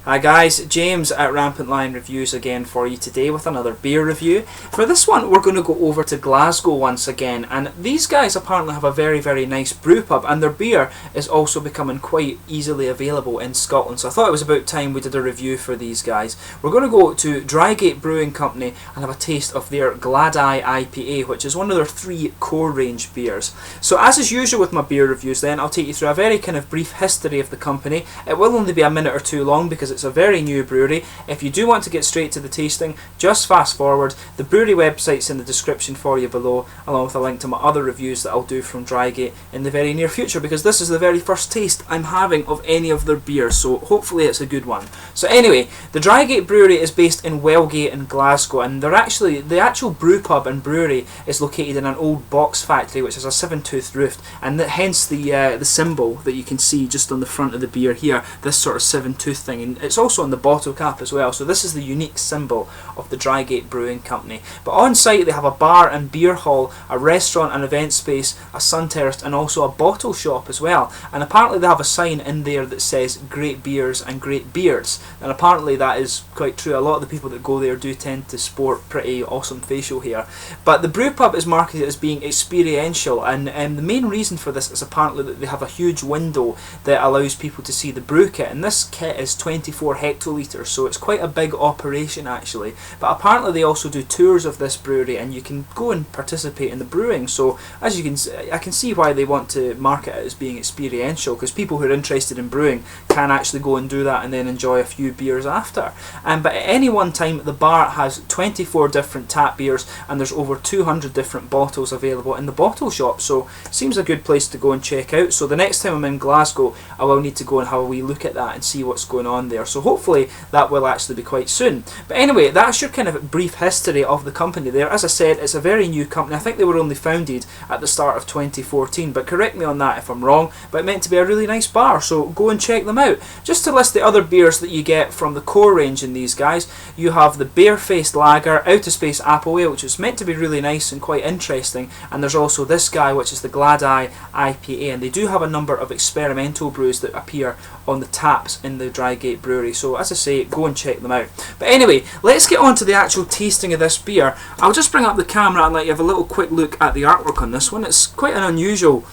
Hi guys, James at Rampant Lion Reviews again for you today with another beer review. For this one we're going to go over to Glasgow once again, and these guys apparently have a very nice brew pub, and their beer is also becoming quite easily available in Scotland, so I thought it was about time we did a review for these guys. We're going to go to Drygate Brewing Company and have a taste of their Gladeye IPA, which is one of their 3 core range beers. So as is usual with my beer reviews then, I'll take you through a very kind of brief history of the company. It will only be a minute or two long because it's a very new brewery. If you do want to get straight to the tasting, just fast forward. The brewery website's in the description for you below, along with a link to my other reviews that I'll do from Drygate in the very near future, because this is the very first taste I'm having of any of their beers, so hopefully it's a good one. So anyway, the Drygate Brewery is based in Wellgate in Glasgow, and the actual brew pub and brewery is located in an old box factory which has a 7-tooth roof, and hence the symbol that you can see just on the front of the beer here, this sort of 7-tooth thing, and it's also on the bottle cap as well, so this is the unique symbol of the Drygate Brewing Company. But on site they have a bar and beer hall, a restaurant and event space, a sun terrace, and also a bottle shop as well, and apparently they have a sign in there that says great beers and great beards, and apparently that is quite true. A lot of the people that go there do tend to sport pretty awesome facial hair. But the brew pub is marketed as being experiential, and the main reason for this is apparently that they have a huge window that allows people to see the brew kit, and this kit is 24 hectolitres, so it's quite a big operation actually. But apparently they also do tours of this brewery and you can go and participate in the brewing, so as you can I can see why they want to market it as being experiential, because people who are interested in brewing can actually go and do that and then enjoy a few beers after. But at any one time the bar has 24 different tap beers, and there's over 200 different bottles available in the bottle shop, so it seems a good place to go and check out. So the next time I'm in Glasgow I will need to go and have a wee look at that and see what's going on there, so hopefully that will actually be quite soon. But anyway, that's your kind of brief history of the company there. As I said, it's a very new company. I think they were only founded at the start of 2014, but correct me on that if I'm wrong, but it meant to be a really nice bar, so go and check them out. Just to list the other beers that you get from the core range in these guys, you have the Barefaced Lager, Outer Space Apple Ale, which is meant to be really nice and quite interesting, and there's also this guy which is the Gladeye IPA, and they do have a number of experimental brews that appear on the taps in the Drygate Brewery, so as I say, go and check them out. But anyway, let's get on to the actual tasting of this beer. I'll just bring up the camera and let you have a little quick look at the artwork on this one. It's quite an unusual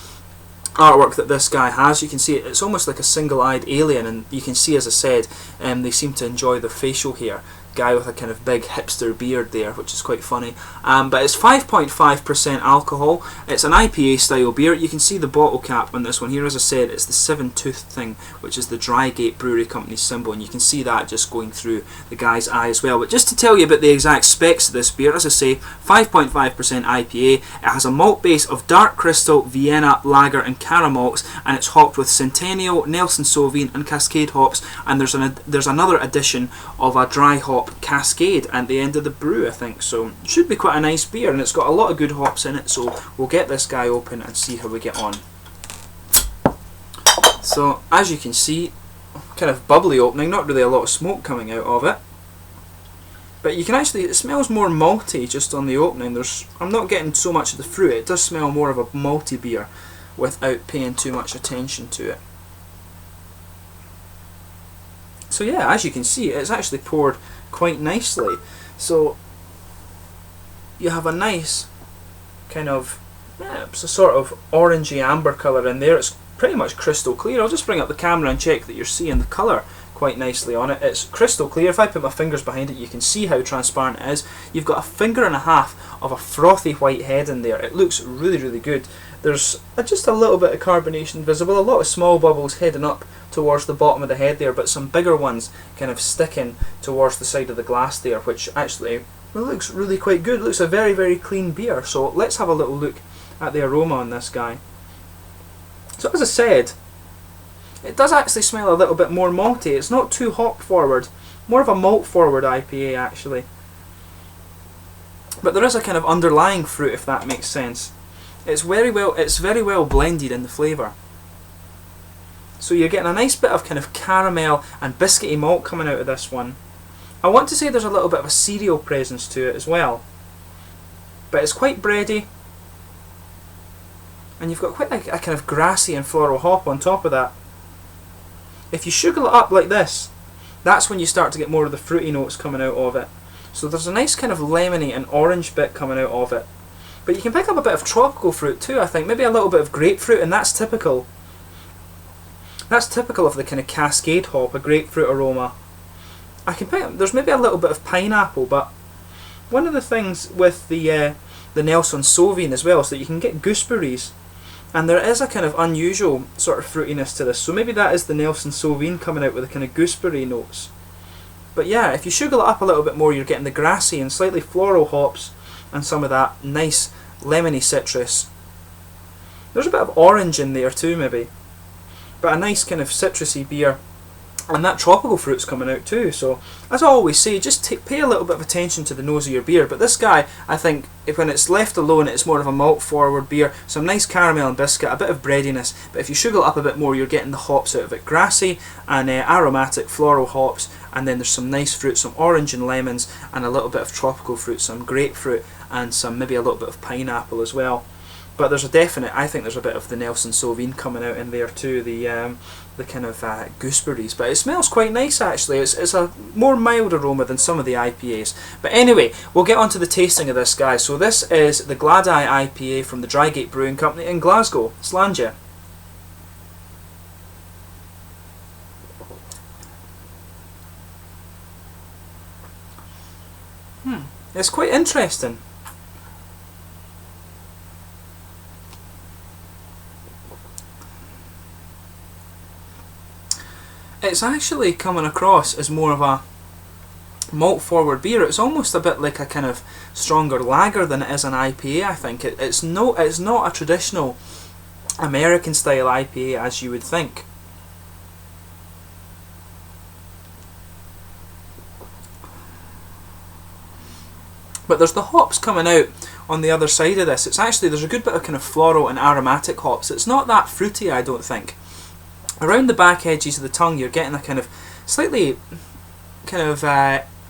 artwork that this guy has. You can see it's almost like a single-eyed alien, and you can see, as I said, they seem to enjoy their facial hair. Guy with a kind of big hipster beard there, which is quite funny. But it's 5.5% alcohol. It's an IPA style beer. You can see the bottle cap on this one here. As I said, it's the 7-tooth thing, which is the Drygate Brewery Company symbol, and you can see that just going through the guy's eye as well. But just to tell you about the exact specs of this beer, as I say, 5.5% IPA. It has a malt base of dark crystal, Vienna, lager and caramalts, and it's hopped with Centennial, Nelson Sauvin and Cascade hops, and there's another addition of a dry hop Cascade at the end of the brew, I think, so it should be quite a nice beer, and it's got a lot of good hops in it, so we'll get this guy open and see how we get on. So as you can see, kind of bubbly opening, not really a lot of smoke coming out of it, but you can actually, it smells more malty just on the opening. I'm not getting so much of the fruit. It does smell more of a malty beer without paying too much attention to it. So yeah, as you can see, it's actually poured quite nicely. So you have a nice kind of, it's a sort of orangey amber colour in there. It's pretty much crystal clear. I'll just bring up the camera and check that you're seeing the colour quite nicely on it. It's crystal clear. If I put my fingers behind it, you can see how transparent it is. You've got a finger and a half of a frothy white head in there. It looks really good. There's just a little bit of carbonation visible, a lot of small bubbles heading up towards the bottom of the head there, but some bigger ones kind of sticking towards the side of the glass there, which actually looks really quite good. It looks a very clean beer. So let's have a little look at the aroma on this guy. So as I said, it does actually smell a little bit more malty. It's not too hop forward, more of a malt forward IPA actually. But there is a kind of underlying fruit, if that makes sense. It's very well blended in the flavour. So you're getting a nice bit of kind of caramel and biscuity malt coming out of this one. I want to say there's a little bit of a cereal presence to it as well. But it's quite bready. And you've got quite a kind of grassy and floral hop on top of that. If you sugar it up like this, that's when you start to get more of the fruity notes coming out of it. So there's a nice kind of lemony and orange bit coming out of it. But you can pick up a bit of tropical fruit too, I think. Maybe a little bit of grapefruit, and that's typical. That's typical of the kind of Cascade hop, a grapefruit aroma. I can pick up, there's maybe a little bit of pineapple, but one of the things with the Nelson Sauvin as well is that you can get gooseberries. And there is a kind of unusual sort of fruitiness to this. So maybe that is the Nelson Sauvin coming out with a kind of gooseberry notes. But yeah, if you sugar it up a little bit more, you're getting the grassy and slightly floral hops and some of that nice lemony citrus. There's a bit of orange in there too maybe. But a nice kind of citrusy beer. And that tropical fruit's coming out too. So as I always say, just pay a little bit of attention to the nose of your beer. But this guy, I think, when it's left alone, it's more of a malt forward beer. Some nice caramel and biscuit, a bit of breadiness. But if you sugar it up a bit more, you're getting the hops out of it. Grassy and aromatic floral hops. And then there's some nice fruit, some orange and lemons, and a little bit of tropical fruit, some grapefruit, and some maybe a little bit of pineapple as well. But there's a definite, I think there's a bit of the Nelson Sauvin coming out in there too, the kind of gooseberries. But it smells quite nice actually. It's a more mild aroma than some of the IPAs. But anyway, we'll get on to the tasting of this guy. So this is the Gladeye IPA from the Drygate Brewing Company in Glasgow. Slàinte. It's quite interesting. It's actually coming across as more of a malt forward beer. It's almost a bit like a kind of stronger lager than it is an IPA, I think. It's not a traditional American style IPA as you would think. But there's the hops coming out on the other side of this. It's actually, there's a good bit of kind of floral and aromatic hops. It's not that fruity, I don't think. Around the back edges of the tongue, you're getting a kind of slightly, kind of,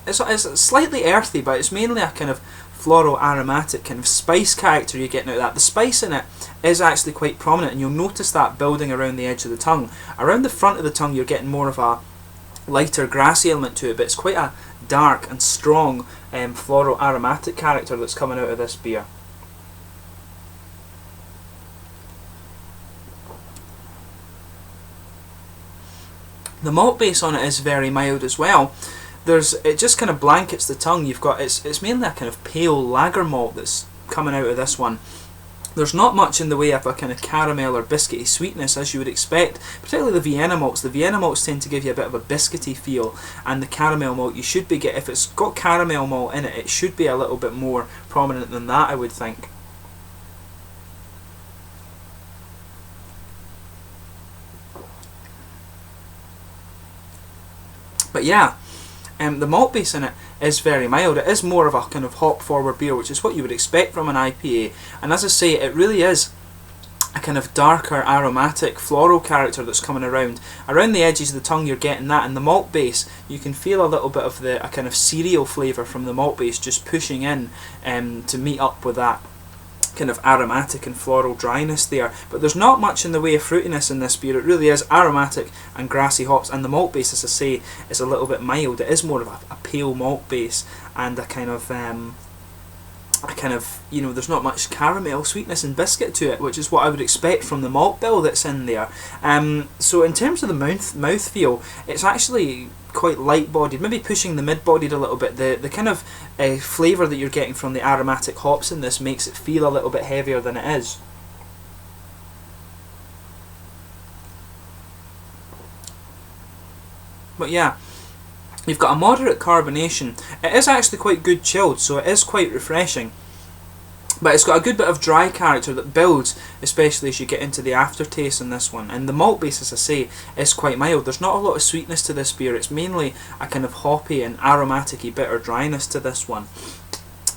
it's slightly earthy, but it's mainly a kind of floral aromatic kind of spice character you're getting out of that. The spice in it is actually quite prominent, and you'll notice that building around the edge of the tongue. Around the front of the tongue, you're getting more of a lighter grassy element to it, but it's quite a dark and strong floral aromatic character that's coming out of this beer. The malt base on it is very mild as well. It just kind of blankets the tongue. You've got it's mainly a kind of pale lager malt that's coming out of this one. There's not much in the way of a kind of caramel or biscuity sweetness as you would expect, particularly the Vienna malts. The Vienna malts tend to give you a bit of a biscuity feel, and the caramel malt you should be if it's got caramel malt in it, it should be a little bit more prominent than that, I would think. But yeah, the malt base in it is very mild. It is more of a kind of hop forward beer, which is what you would expect from an IPA. And as I say, it really is a kind of darker aromatic floral character that's coming around. Around the edges of the tongue you're getting that, and the malt base you can feel a little bit of a kind of cereal flavour from the malt base just pushing in to meet up with that kind of aromatic and floral dryness there. But there's not much in the way of fruitiness in this beer. It really is aromatic and grassy hops, and the malt base, as I say, is a little bit mild. It is more of a pale malt base and a kind of you know, there's not much caramel sweetness and biscuit to it, which is what I would expect from the malt bill that's in there. So in terms of the mouthfeel, it's actually quite light-bodied, maybe pushing the mid-bodied a little bit. The kind of flavour that you're getting from the aromatic hops in this makes it feel a little bit heavier than it is. But yeah, you've got a moderate carbonation. It is actually quite good chilled, so it is quite refreshing. But it's got a good bit of dry character that builds, especially as you get into the aftertaste in this one. And the malt base, as I say, is quite mild. There's not a lot of sweetness to this beer. It's mainly a kind of hoppy and aromatic-y bitter dryness to this one.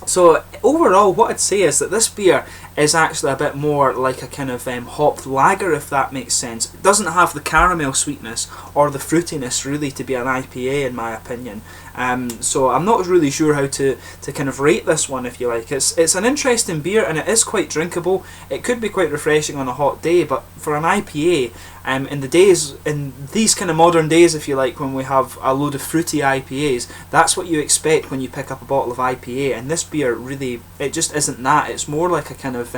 So overall, what I'd say is that this beer is actually a bit more like a kind of hopped lager, if that makes sense. It doesn't have the caramel sweetness or the fruitiness really to be an IPA, in my opinion. So I'm not really sure how to kind of rate this one, if you like. It's an interesting beer, and it is quite drinkable. It could be quite refreshing on a hot day, but for an IPA, in these kind of modern days, if you like, when we have a load of fruity IPAs, that's what you expect when you pick up a bottle of IPA. And this beer really, it just isn't that. It's more like a kind of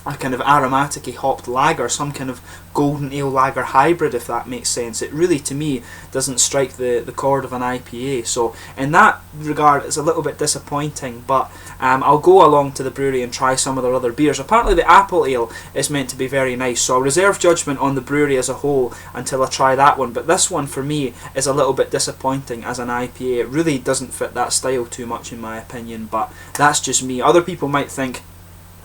aromatic-y hopped lager, some kind of golden ale lager hybrid, if that makes sense. It really, to me, doesn't strike the chord of an IPA. So in that regard, it's a little bit disappointing, but I'll go along to the brewery and try some of their other beers. Apparently the apple ale is meant to be very nice, so I'll reserve judgment on the brewery as a whole until I try that one. But this one, for me, is a little bit disappointing as an IPA. It really doesn't fit that style too much, in my opinion, but that's just me. Other people might think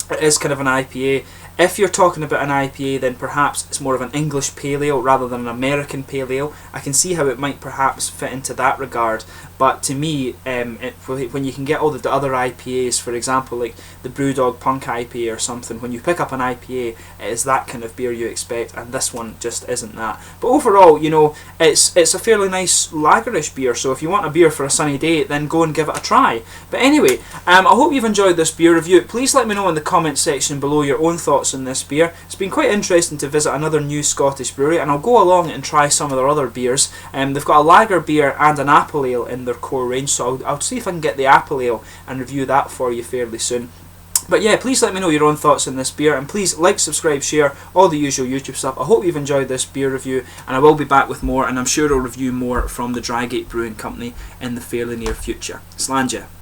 it is kind of an IPA. If you're talking about an IPA, then perhaps it's more of an English pale ale rather than an American pale ale. I can see how it might perhaps fit into that regard, but to me, when you can get all the other IPAs, for example, like the Brewdog Punk IPA or something, when you pick up an IPA, it is that kind of beer you expect, and this one just isn't that. But overall, you know, it's a fairly nice lagerish beer, so if you want a beer for a sunny day, then go and give it a try. But anyway, I hope you've enjoyed this beer review. Please let me know in the comment section below your own thoughts on this beer. It's been quite interesting to visit another new Scottish brewery, and I'll go along and try some of their other beers. They've got a lager beer and an apple ale in their core range, so I'll see if I can get the apple ale and review that for you fairly soon. But yeah, please let me know your own thoughts on this beer, and please like, subscribe, share, all the usual YouTube stuff. I hope you've enjoyed this beer review, and I will be back with more, and I'm sure I'll review more from the Drygate Brewing Company in the fairly near future. Slàinte.